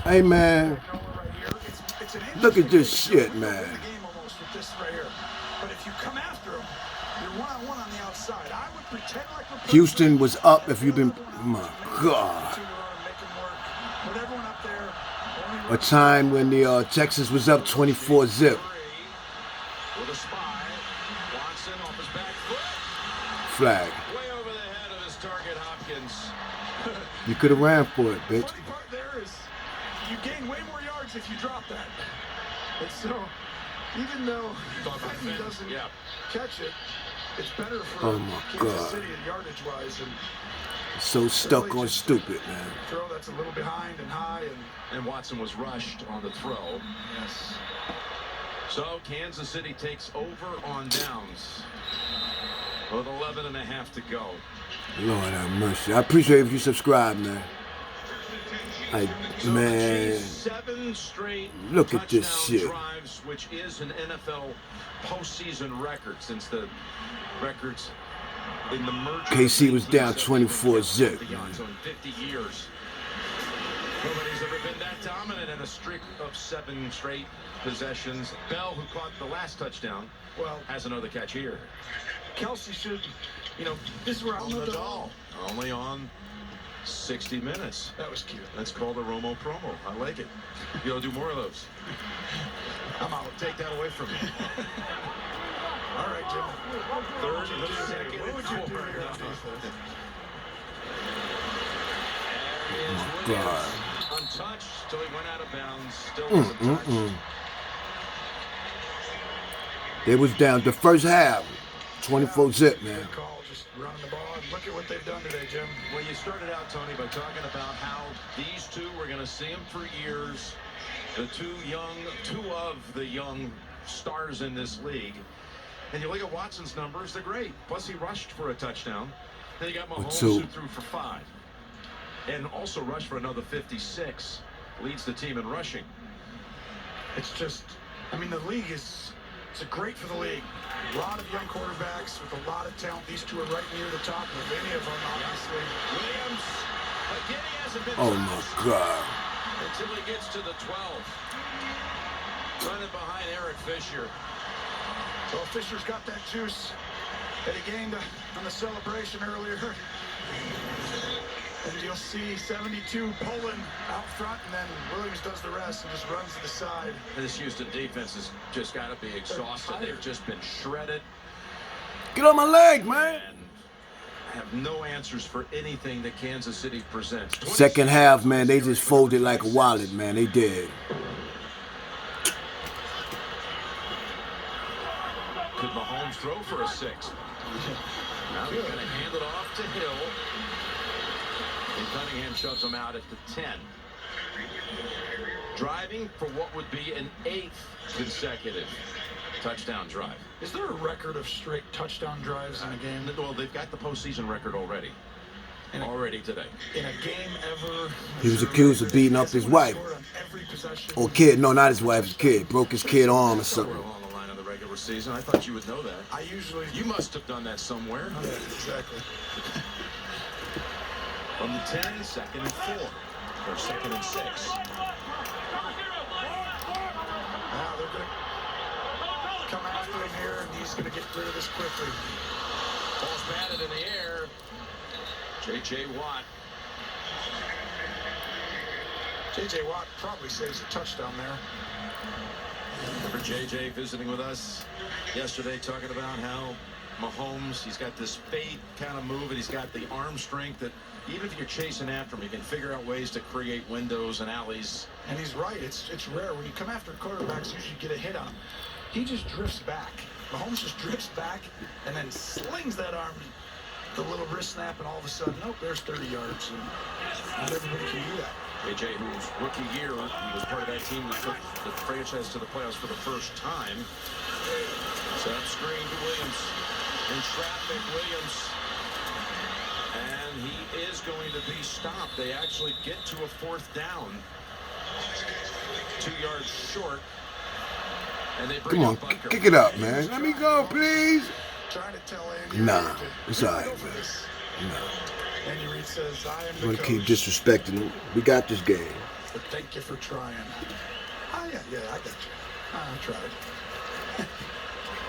Hey, man. Look at this shit, man. Houston was up if you've been... My God. A time when the Texas was up 24-zip. Flag. You could have ran for it, bitch. Funny part there is you gain way more yards if you drop that. And so, even though he doesn't catch it, it's better for Kansas City yardage-wise. And so stuck on stupid, man. Throw that's a little behind and high, and Watson was rushed on the throw. Yes. So Kansas City takes over on downs with 11.5 to go. Lord have mercy. I appreciate if you subscribe, man. Man, 7 straight look at this shit. Drives, which is an NFL postseason record since the records in the merger. KC was down 24-zip. 50 years. Nobody's ever been that dominant in a streak of 7 straight possessions. Bell, who caught the last touchdown, has another catch here. Kelsey should, this is where I'm the doll. Only on 60 minutes. That was cute. That's called a Romo promo. I like it. You'll do more of those. I'm out. Take that away from me. All right, Jim. Third and second. What would you do here on defense? God. Untouched till he went out of bounds. Still wasn't touched. It was down the first half. 24-zip, man. Good call, just running the ball. And look at what they've done today, Jim. Well, you started out, Tony, by talking about how these two, we're going to see them for years. The two of the young stars in this league. And you look at Watson's numbers, they're great. Plus, he rushed for a touchdown. Then you got Mahomes who threw for 5. And also rushed for another 56. Leads the team in rushing. It's just, the league is... It's great for the league. A lot of young quarterbacks with a lot of talent. These two are right near the top of any of them, obviously. Williams, again, he hasn't been my God. Until he gets to the 12. Running behind Eric Fisher. Well, Fisher's got that juice that he gained on the celebration earlier. And you'll see 72 pulling out front, and then Williams does the rest and just runs to the side. This Houston defense has just got to be exhausted. They've just been shredded. Get on my leg, man. And have no answers for anything that Kansas City presents. Second half, man, they just folded like a wallet, man. They did. Could Mahomes throw for a 6? Now he's going to hand it off to Hill. And Cunningham shoves him out at the 10. Driving for what would be an 8th consecutive touchdown drive. Is there a record of straight touchdown drives in a game? Well, they've got the postseason record already. Already today. In a game ever. He was accused of beating up his wife. Or kid. No, not his wife, his kid. Broke his kid arm or something. On the line of the regular season. I thought you would know that. You must have done that somewhere. Yeah, exactly. From the 10, 2nd and 4. Or 2nd and 6. Now they're going to come after him here, and he's going to get rid of this quickly. Ball's batted in the air. J.J. Watt. J.J. Watt probably saves a touchdown there. Remember J.J. visiting with us yesterday, talking about how Mahomes, he's got this fade kind of move, and he's got the arm strength that even if you're chasing after him, you can figure out ways to create windows and alleys. And he's right. It's rare. When you come after quarterbacks, you usually get a hit on him. He just drifts back. Mahomes just drifts back and then slings that arm, the little wrist snap, and all of a sudden, nope, there's 30 yards. And not everybody can do that. AJ, whose rookie year, he was part of that team that took the franchise to the playoffs for the first time. Set up screen to Williams. In traffic, Williams. And he is going to be stopped. They actually get to a 4th down. 2 yards short. And they bring Come on, kick it up, man. Let me go, please. Trying to tell Andy Nah, Reid it's all right, man. Nah. Andy Reid says, I am We're the gonna keep coach. disrespecting him. We got this game. but thank you for trying. Oh, yeah, I got you. I tried.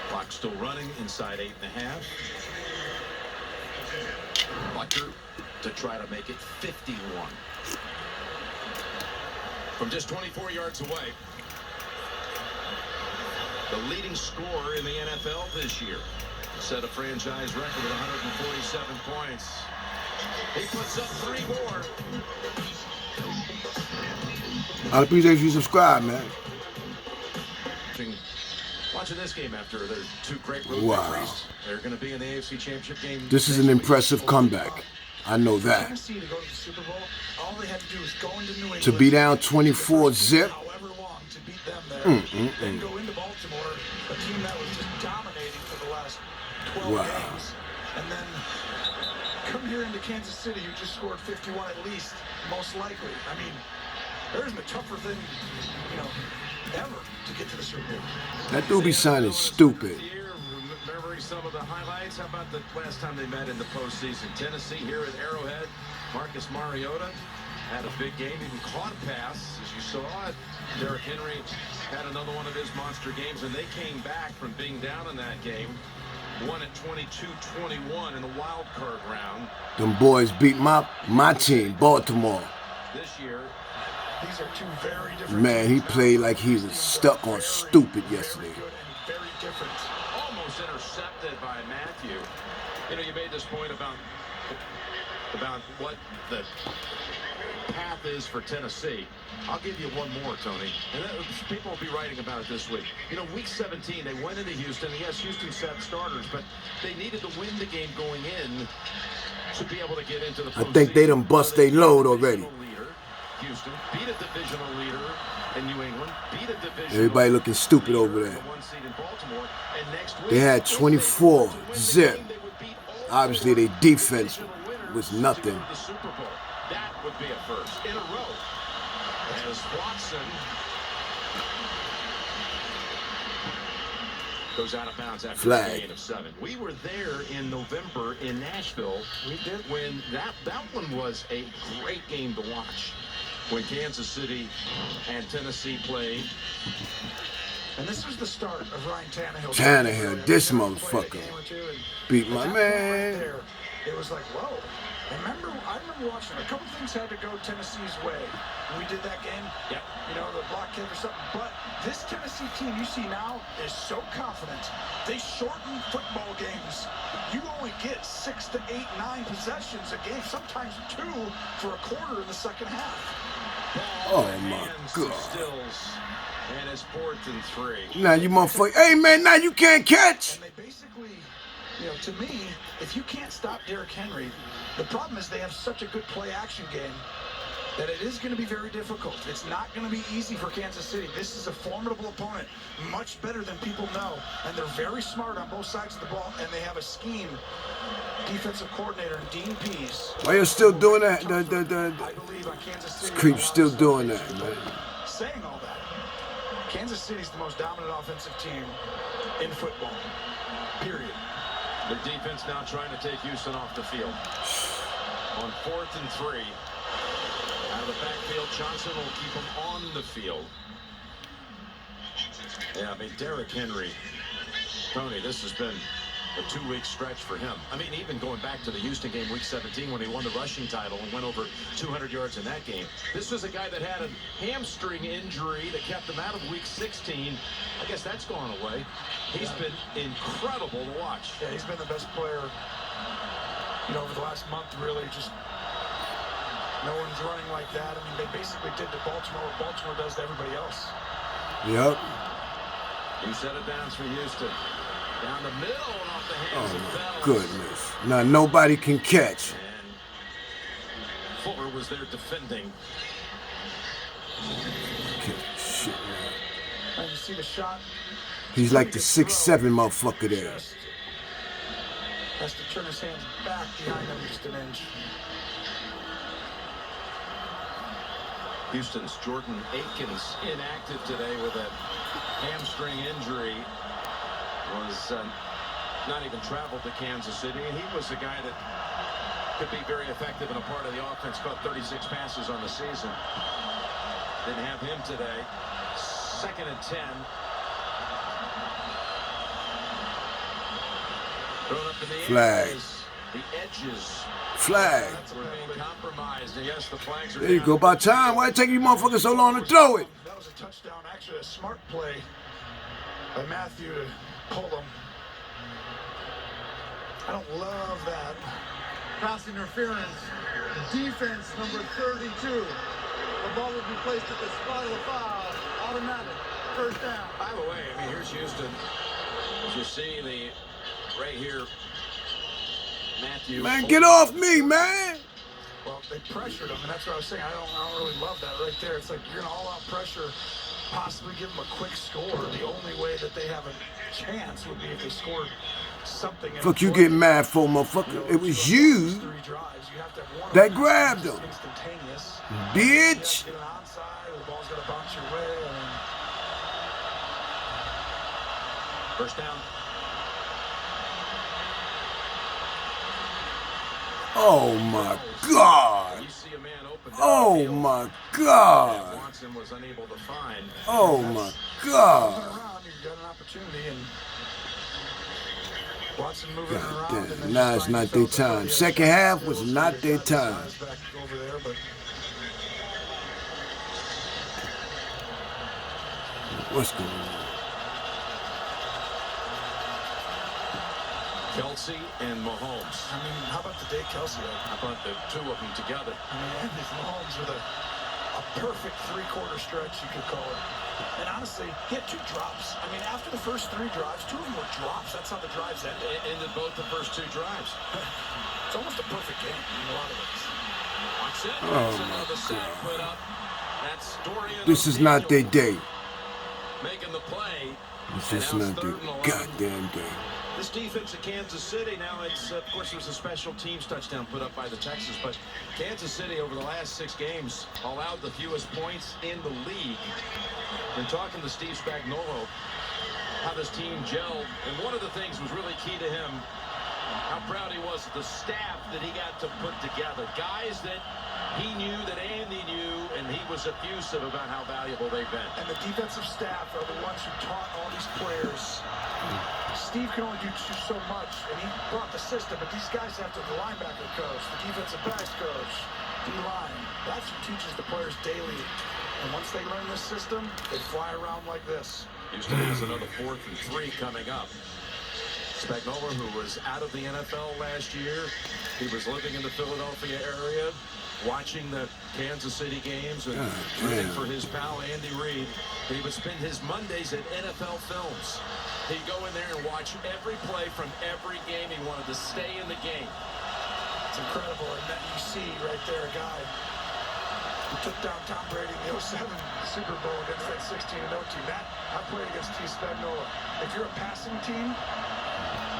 Clock still running inside 8.5. Butker to try to make it 51. From just 24 yards away, the leading scorer in the NFL this year set a franchise record with 147 points. He puts up 3 more. I appreciate you subscribe, man. Watching this game after their 2 great road victories. They're going to be in the AFC Championship game. This is an impressive comeback. I know that. Tennessee to go to the Super Bowl, all they had to do was go into New England. To be down 24-zip. However long to beat them there. Then go into Baltimore, a team that was just dominating for the last 12 games. And then come here into Kansas City, who just scored 51 at least, most likely. I mean, there isn't a tougher thing, ever to get to the Super Bowl. That dude be sounding stupid. Remembering some of the highlights. How about the last time they met in the postseason? Tennessee here at Arrowhead. Marcus Mariota had a big game, even caught a pass, as you saw it. Derrick Henry had another one of his monster games, and they came back from being down in that game. Won at 22-21 in the wild card round. Them boys beat my team, Baltimore. This year, these are 2 very different Man, he played like he was stuck on stupid yesterday. Very different. Almost intercepted by Matthew. You made this point about what the path is for Tennessee. I'll give you one more, Tony. And people will be writing about it this week. Week 17, they went into Houston. Yes, Houston sat starters, but they needed to win the game going in to be able to get into the postseason. I think they done bust their load already. Houston beat a divisional leader in New England. Beat a divisional. Everybody looking stupid over there. They had 24-zip. Obviously, their defense was nothing. That would be a first in a row. As Watson goes out of bounds after a gain of 7. We were there in November in Nashville. We did when that one was a great game to watch. When Kansas City and Tennessee played. And this was the start of Ryan Tannehill. Tannehill, this motherfucker beat my man. It was like, whoa. I remember watching a couple things had to go Tennessee's way. When we did that game, yep. The block kick or something. But this Tennessee team you see now is so confident. They shorten football games. You only get 6 to 8, 9 possessions a game, sometimes 2 for a quarter in the second half. Oh my God. Stills, and it's 4th and 3. Now you motherfucker. Hey man, now you can't catch. And they basically, to me, if you can't stop Derrick Henry, the problem is they have such a good play action game that it is going to be very difficult. It's not going to be easy for Kansas City. This is a formidable opponent, much better than people know, and they're very smart on both sides of the ball, and they have a scheme. Defensive coordinator Dean Pease. Why you still doing that? I believe on Kansas City. This creep's still doing that, man. Saying all that, Kansas City's the most dominant offensive team in football. Period. The defense now trying to take Houston off the field. On 4th and 3. Out of the backfield, Johnson will keep him on the field. Yeah, I mean, Derrick Henry. Tony, this has been a 2-week stretch for him. I mean, even going back to the Houston game, week 17, when he won the rushing title and went over 200 yards in that game. This was a guy that had a hamstring injury that kept him out of week 16. I guess that's gone away. He's been incredible to watch. Yeah, he's been the best player, over the last month, really. Just no one's running like that. I mean, they basically did to Baltimore what Baltimore does to everybody else. Yep. You set it down for Houston. Down the middle and off the hands of Bell. Goodness. Now nobody can catch. And Fuller was there defending. Shit, man. And you see the shot. He's like the 6'7" motherfucker there. Has to turn his hands back behind him just an inch. Houston's Jordan Akins inactive today with a hamstring injury. Was not even traveled to Kansas City, and he was a guy that could be very effective in a part of the offense. Caught 36 passes on the season. Didn't have him today. 2nd and 10. Thrown up in the Flag. air. The edges. Flag. Were being compromised. And yes, the flags are There you down. go. About time. Why it take you motherfuckers so long to throw it? That was a touchdown. Actually, a smart play by Matthew to pull him. I don't love that. Pass interference. Defense number 32. The ball will be placed at the spot of the foul. Automatic. First down. By the way, I mean, here's Houston. As you see the right here, Matthew. Man, get off me, man. Well, they pressured him, and that's what I was saying. I don't really love that right there. It's like you're going to all-out pressure, possibly give them a quick score. The only way that they have a chance would be if they scored something. Fuck you getting mad for, motherfucker. It was you that grabbed him. Bitch. Get an onside, the ball's going to bounce your way. First down. Oh my God. You see a man open Oh downfield my that God. Watson was unable to find. Oh my God. Around, you've got an opportunity, and Watson moving God around. damn. And then Now just it's find not their yourself over time. the Second other half side. was Still, not so their you've got time. size back over there, but What's going on? Kelsey and Mahomes. I mean, how about the day Kelsey had? How about the two of them together? I mean, Andy Mahomes with a perfect three-quarter stretch, you could call it. And honestly, he had 2 drops. I mean, after the first 3 drives, 2 of them were drops. That's how the drives ended. It ended both the first 2 drives. It's almost a perfect game in a lot of ways. Watson Oh, gets my another sack put up. That's Dorian. This is not their day. Making the play. It's And just now it's not their 3rd and 11. goddamn day. This defense of Kansas City, now it's, of course, there was a special teams touchdown put up by the Texans, but Kansas City over the last 6 games allowed the fewest points in the league. And talking to Steve Spagnuolo, how this team gelled, and one of the things was really key to him, how proud he was of the staff that he got to put together. Guys that he knew, that Andy knew, and he was effusive about how valuable they've been. And the defensive staff are the ones who taught all these players. Steve can only do so much, and he brought the system, but these guys have to, the linebacker coach, the defensive backs coach, D-line. That's who teaches the players daily. And once they learn this system, they fly around like this. Houston has another 4th and 3 coming up. Spagnuolo, who was out of the NFL last year, he was living in the Philadelphia area, watching the Kansas City games and rooting for his pal Andy Reid. He would spend his Mondays at NFL Films. He'd go in there and watch every play from every game. He wanted to stay in the game. It's incredible. And then you see right there a guy who took down Tom Brady in the 07 Super Bowl against that 16-0 team. That, I played against Steve Spagnuolo. If you're a passing team,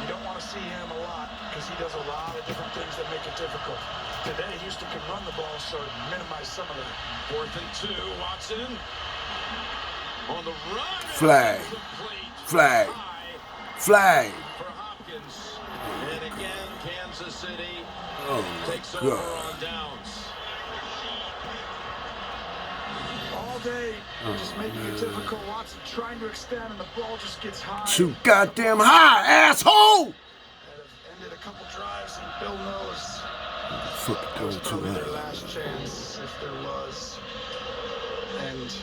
you don't want to see him a lot because he does a lot of different things that make it difficult. Today, Houston can run the ball, so minimize some of that. 4th and 2, Watson on the run. Flag. Flag. Flag. For Hopkins. And again, Kansas City takes Oh, over God. on downs. All day, just making it difficult. Watson trying to extend, and the ball just gets high. Too goddamn high, asshole! That have ended a couple drives, and Bill knows Fuck, that was going too probably their high. last chance, if there was. And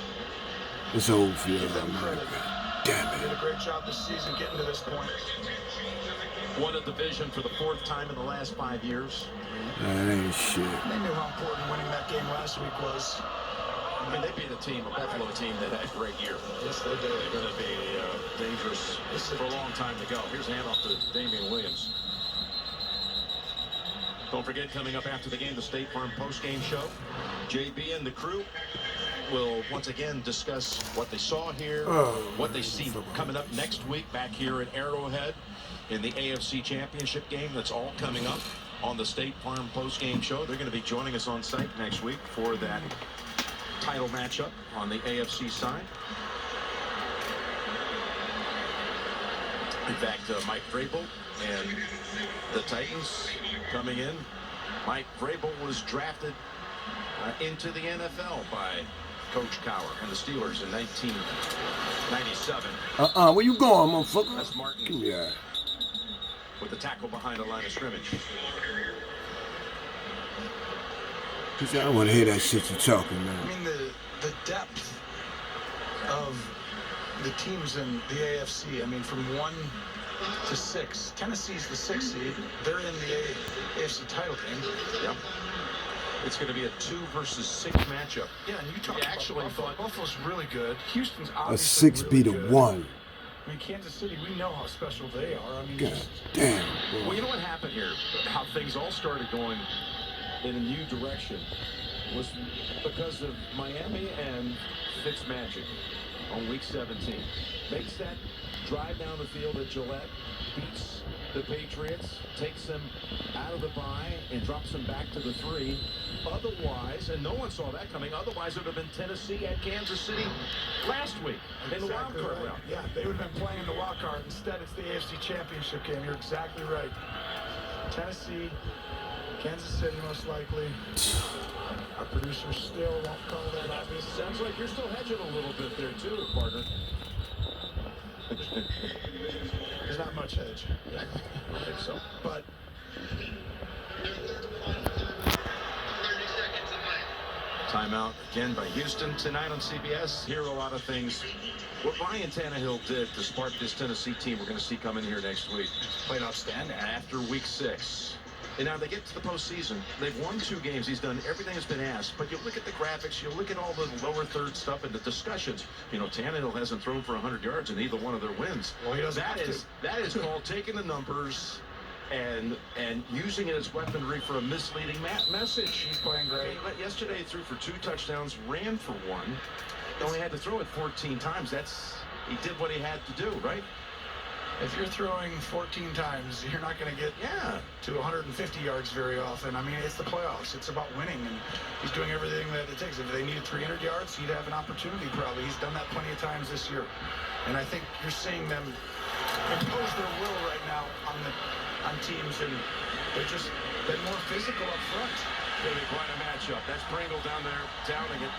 It's over for y'all, give them man. credit. Damn They it. did a great job this season getting to this point. Won a division for the 4th time in the last 5 years. That ain't shit. They knew how important winning that game last week was. I mean, they beat a team, a Buffalo team that had a great year. Yes, they did. They're going to be dangerous for a long time to go. Here's a handoff to Damian Williams. Don't forget, coming up after the game, the State Farm post-game show. JB and the crew will once again discuss what they saw here, what they see coming up next week back here at Arrowhead in the AFC Championship game. That's all coming up on the State Farm post-game show. They're going to be joining us on site next week for that title matchup on the AFC side. In fact, Mike Vrabel and the Titans coming in. Mike Vrabel was drafted into the NFL by Coach Cowher and the Steelers in 1997. Where you going, motherfucker? That's Martin. Come here. With the tackle behind the line of scrimmage. I don't want to hear that shit you talking, man. I mean, the depth of the teams in the AFC, I mean, from 1 to 6. Tennessee's the 6th seed. They're in the AFC title game. Yep. It's going to be a 2 versus 6 matchup. Yeah, and you talk about actually Buffalo. thought Buffalo's really good. Houston's A obviously 6 really beat a good. 1. I mean, Kansas City, we know how special they are. I mean, God just, damn. Well, Boy. you know what happened here? How things all started going in a new direction was because of Miami and Fitzmagic on week 17. Makes that drive down the field at Gillette, beats the Patriots, takes them out of the bye and drops them back to the 3. Otherwise, and no one saw that coming, otherwise it would have been Tennessee at Kansas City last week in the wild card round. Yeah, they would have been playing in the wild card. Instead, it's the AFC Championship game. You're exactly right. Tennessee, Kansas City, most likely. Our producer still won't call that obvious. Sounds like you're still hedging a little bit there too, partner. There's not much hedge. Yeah, I don't think so. But Timeout again by Houston tonight on CBS. Hear a lot of things. What Ryan Tannehill did to spark this Tennessee team, we're going to see coming here next week. played outstanding. After week 6. And now they get to the postseason. They've won 2 games. He's done everything that's been asked. But you look at the graphics, you look at all the lower third stuff and the discussions. You know, Tannehill hasn't thrown for 100 yards in either one of their wins. Well, he doesn't that have is that is called taking the numbers and using it as weaponry for a misleading message. He's playing great. Yesterday he threw for 2 touchdowns, ran for 1. He only had to throw it 14 times. He did what he had to do, right? If you're throwing 14 times, you're not going to get to 150 yards very often. I mean, it's the playoffs. It's about winning, and he's doing everything that it takes. If they needed 300 yards, he'd have an opportunity probably. He's done that plenty of times this year. And I think you're seeing them impose their will right now on teams, and they've just been more physical up front. Going to be quite a matchup. That's Pringle down there, downing it.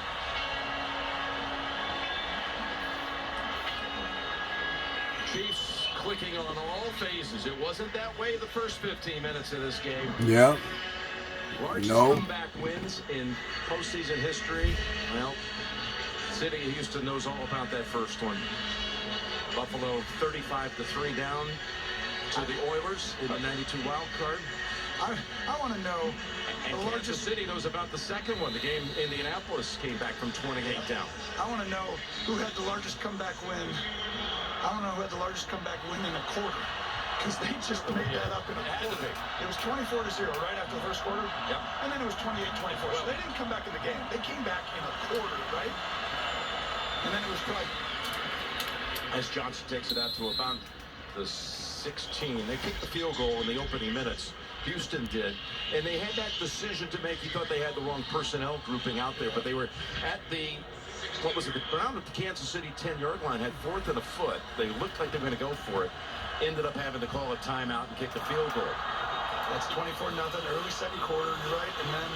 Chiefs clicking on all phases. It wasn't that way the first 15 minutes of this game. Yeah. Largest No. comeback wins in postseason history. Well, City of Houston knows all about that first one. Buffalo 35-3 down to the Oilers in the 92 wild card. I want to know And the Kansas City knows about the second one. The game Indianapolis came back from 28 down. I want to know who had the largest comeback win. I want to know who had the largest comeback win in a quarter. Because they just made that up in a quarter. It was 24-0 right after the first quarter. Yep. And then it was 28-24. So they didn't come back in the game. They came back in a quarter, right? And then it was probably... As Johnson takes it out to about the 16. They kicked the field goal in the opening minutes. Houston did. And they had that decision to make. He thought they had the wrong personnel grouping out there, but they were at the, what was it, around at the Kansas City 10-yard line, had 4th and a foot. They looked like they were going to go for it. Ended up having to call a timeout and kick the field goal. That's 24-0, early second quarter, you're right. And then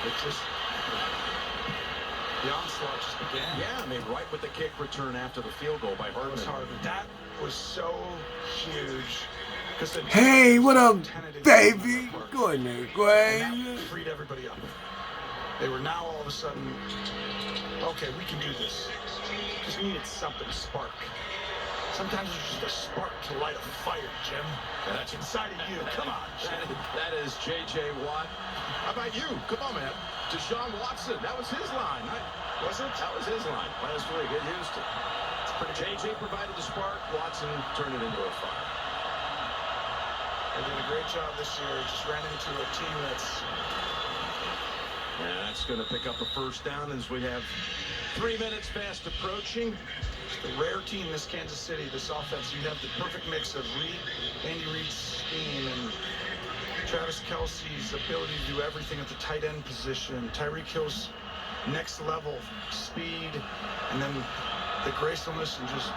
it just... The onslaught just began. Yeah, I mean, right with the kick return after the field goal by Hardman. That was so huge. Hey, what up, baby? Go in there, And Gray. that freed everybody up. They were now all of a sudden, okay, we can do this. Just needed something to spark. Sometimes it's just a spark to light a fire, Jim. That's inside of you. Come on, Jim. That is J.J. Watt. How about you? Come on, man. Deshaun Watson. That was his line. Was it? That was his line last week at Houston. J.J. provided the spark. Watson turned it into a fire. They did a great job this year. Just ran into a team that's... And that's going to pick up a first down as we have 3 minutes fast approaching. Just a rare team, this Kansas City, this offense. You have the perfect mix of Andy Reid's scheme and Travis Kelce's ability to do everything at the tight end position. Tyreek Hill's next level speed, and then the gracefulness and just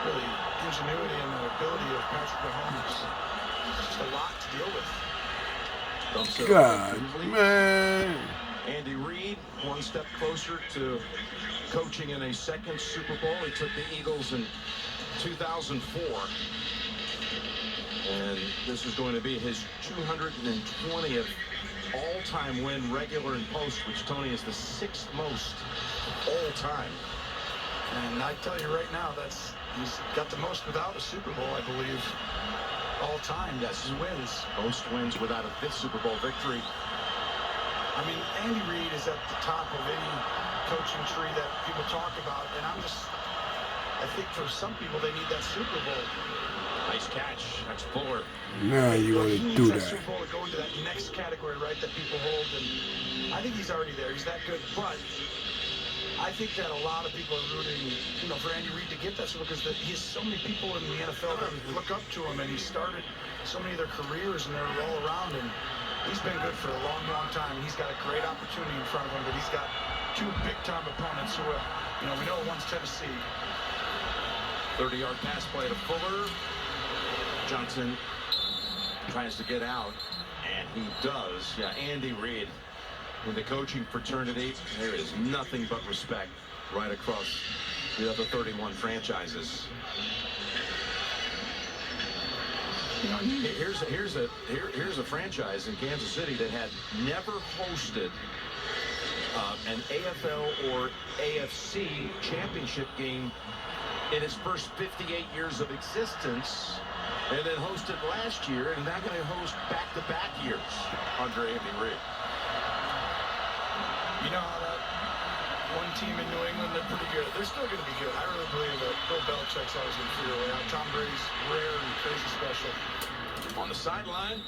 really ingenuity and the ability of Patrick Mahomes. Just a lot to deal with. God, man. Andy Reid, one step closer to coaching in a second Super Bowl. He took the Eagles in 2004. And this is going to be his 220th all-time win, regular and post, which, Tony, is the 6th most all-time. And I tell you right now, he's got the most without a Super Bowl, I believe, all time. Yes, he wins. Most wins without a 5th Super Bowl victory. I mean, Andy Reid is at the top of any coaching tree that people talk about, and I think for some people they need that Super Bowl. Nice catch. That's Fuller. Now you want to do that. Super Bowl to go into that next category, right, that people hold, and I think he's already there. He's that good, but I think that a lot of people are rooting, for Andy Reid to get that Super Bowl because he has so many people in the NFL that look up to him, and he started so many of their careers, and they're all around him. He's been good for a long, long time. He's got a great opportunity in front of him, but he's got 2 big-time opponents who are, we know one's Tennessee. 30-yard pass play to Fuller. Johnson tries to get out, and he does. Yeah, Andy Reid in the coaching fraternity. There is nothing but respect right across the other 31 franchises. Here's a franchise in Kansas City that had never hosted an AFL or AFC championship game in its first 58 years of existence, and then hosted last year, and now going to host back-to-back years under Andy Reid. You know how that one team in New England, they're pretty good. They're still going to be good. I really believe that Bill Belichick's always going to figure a way out. Tom Brady's rare and crazy special. On the sideline,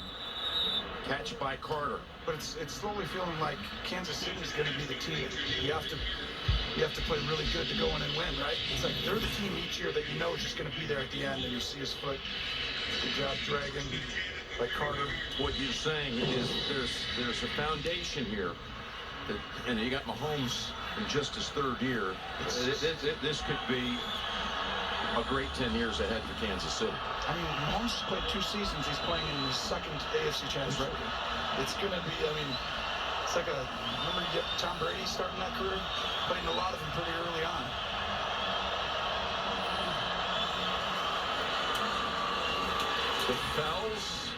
catch by Carter. But it's slowly feeling like Kansas City's going to be the team. You have to play really good to go in and win, right? It's like they're the team each year that you know is just going to be there at the end, and you see his foot. Good job, Dragon, by Carter. What you're saying is there's a foundation here. And you got Mahomes in just his 3rd year. This could be a great 10 years ahead for Kansas City. I mean, Mahomes has played 2 seasons. He's playing in his 2nd AFC championship. It's going to be, it's like remember you get Tom Brady starting that career? Playing a lot of them pretty early on. The Fells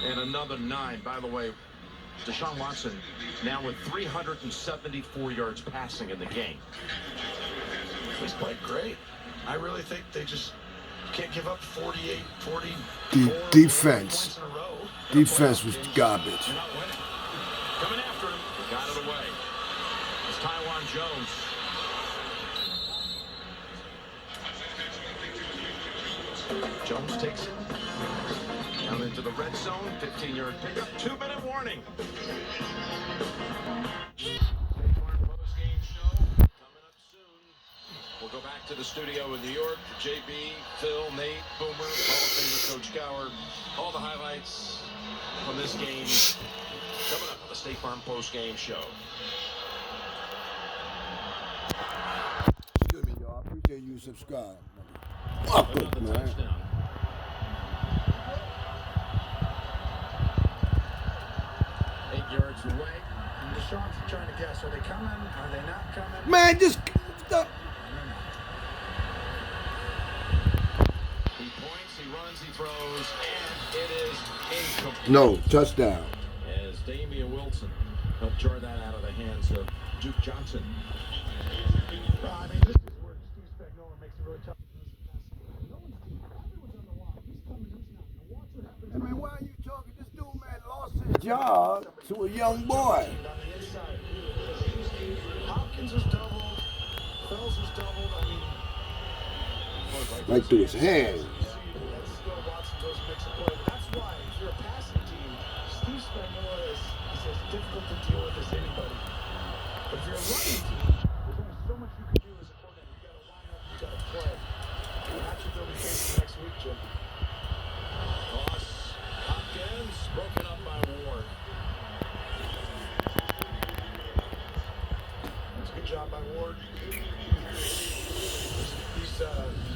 and another 9. By the way, Deshaun Watson now with 374 yards passing in the game. He's played great. I really think they just can't give up 48, 40 defense. points in a row. Defense was garbage. They're not winning. Coming after him. Got it away. It's Taiwan Jones. Jones takes it down into the red zone. 15-yard pickup. 2-minute warning. Post-game show coming up soon. We'll go back to the studio in New York. JB, Phil, Nate, Boomer, Hall of Famer Coach Gower. All the highlights from this game coming up on the State Farm post-game show. Excuse me, y'all. I appreciate you subscribe. Fuck it, man. Touchdown. Yards away. And Deshaun's trying to guess. Are they coming? Are they not coming? Man, just stop. He points, he runs, he throws, and it is incomplete. No, touchdown. As Damian Wilson helped jar that out of the hands of Duke Johnson. Well, I mean, this is where Steve Spagnuolo makes it really tough. Everyone's on the line. He's coming, he's not. Watch what happens. I mean, why are you talking? This dude, man, lost his job to a young boy. On the inside. Hopkins is doubled. Fells is doubled. I mean, Right through his hands. that's still Watson goes and makes a play. But that's why, if you're a passing team, Steve Spagnuolo is as difficult to deal with as anybody. But if you're a running team, there's only so much you can do as a coordinator. You got to line up, you got to play. And that's what they'll be facing next week, Jim. Toss. Hopkins broken up by Ward. That's a good job by Ward. These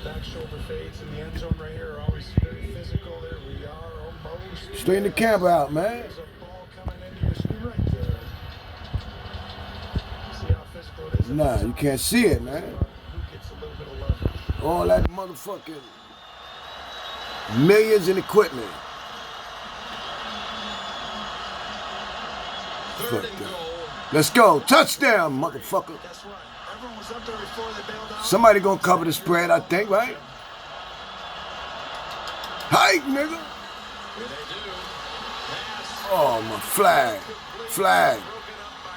back shoulder fades in the end zone right here are always very physical. There we are, almost. Straighten the camera out, man. There's a ball coming into your screen right there. Nah, you can't see it, man. Who gets a little bit of love? All that motherfucking millions in equipment. Fuck that. Let's go. Touchdown, motherfucker. Guess what? Everyone was up there before they bailed out. Somebody gonna cover the spread, I think, right? Hike, nigga. Here they do. Pass. Oh, my flag. Flag. Broken up by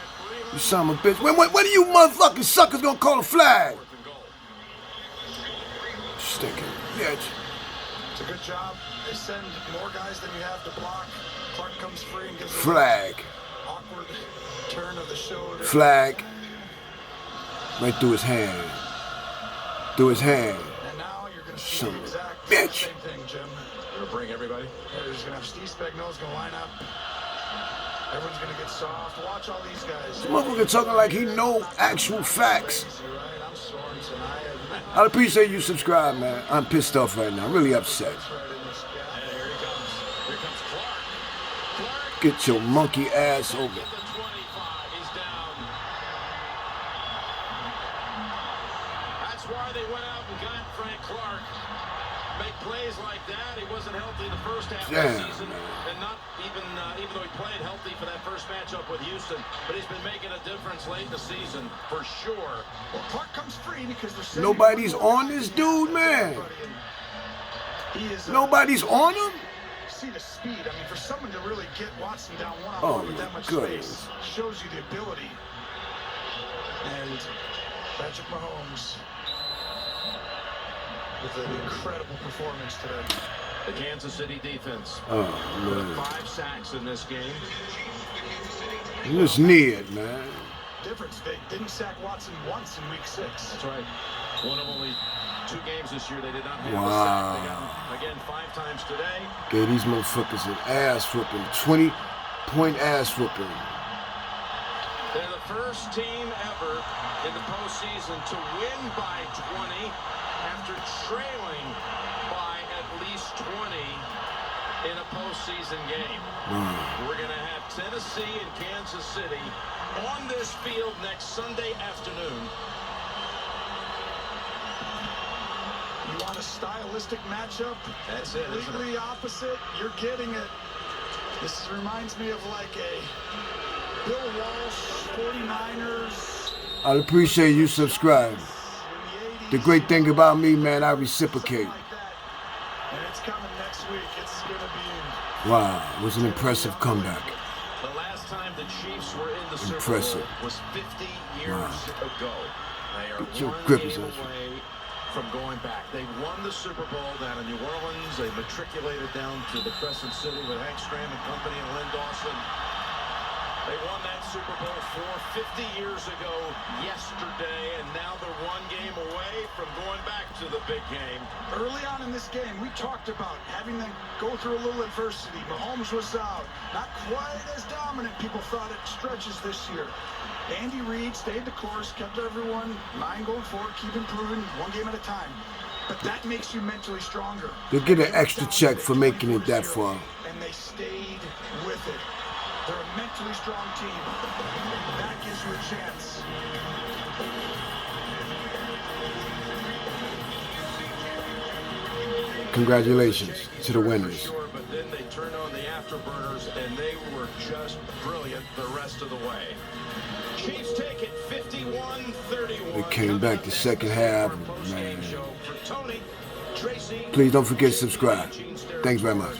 Breland. You son of a bitch. When are you motherfucking suckers gonna call a flag? 4th and goal. Stinking bitch. It's a good job. They send more guys than you have to block. Clark comes free and gives a Flag. awkward turn of the shoulder. Flag. Right through his hand. Through his hand. And now you're going to see Son the of a exact bitch. same thing, Jim. Gonna bring everybody. They're just going to have Steve Spagnuolo's going to line up. Everyone's going to get soft. Watch all these guys. This motherfucker talking like he know actual facts. Crazy, right? I'm Sorensen. I appreciate you subscribe, man. I'm pissed off right now. I'm really upset. Right in this guy. And here he comes. Here comes Clark. Clark. Get your monkey ass over. At the 25. He's down. That's why they went out and got Frank Clark. Make plays like that. He wasn't healthy the first half of the Damn, season, man. and not even though he played healthy for that first matchup with Houston, but he's been making a difference late in the season for sure. Well, Clark comes free because they're sending Nobody's one more on guy this than you dude, have. man. He is, Nobody's on him? see the speed. I mean, for someone to really get Watson down Oh, one-on-one with my that much goodness. space shows you the ability. And Patrick Mahomes with an incredible performance today. The Kansas City defense Oh, with man. 5 sacks in this game. Just need it, man. Difference, they didn't sack Watson once in week 6. That's right. One of only 2 games this year they did not have Wow. a sack. They got him again 5 times today. Gave these motherfuckers an ass whooping. 20-point ass whooping. They're the first team ever in the postseason to win by 20 after trailing by at least 20 in a postseason game. We're going to have Tennessee and Kansas City on this field next Sunday afternoon. You want a stylistic matchup? That's it, isn't it? Completely opposite. You're getting it. This reminds me of like a Bill Walsh, 49ers. I'd appreciate you subscribe. In the 80s. The great thing about me, man, I reciprocate. Something like that. And it's coming next week. It's going to be Wow, it was an impressive comeback. The last time the Chiefs were in the Super Impressive. Bowl was 50 years ago. They are Get your one grippers game out. away from going back. They won the Super Bowl down in New Orleans. They matriculated down to the Crescent City with Hank Stram and company and Lynn Dawson. They won that Super Bowl 50 years ago yesterday, and now they're one game away from going back to the big game. early on in this game. We talked about having them go through a little adversity. Mahomes was out. Not quite as dominant people thought at stretches this year. Andy Reid stayed the course, kept everyone mind going forward, keep improving one game at a time. But that makes you mentally stronger. They get an extra check for making it that far. And they stayed with it. They're a mentally strong team. That gives you a chance. Congratulations to the winners. Sure, but then they turned on the afterburners, and they were just brilliant the rest of the way. Chiefs take it 51-31. They came back the second half, man. For Tony, Tracy, Please don't forget to subscribe. Thanks very much.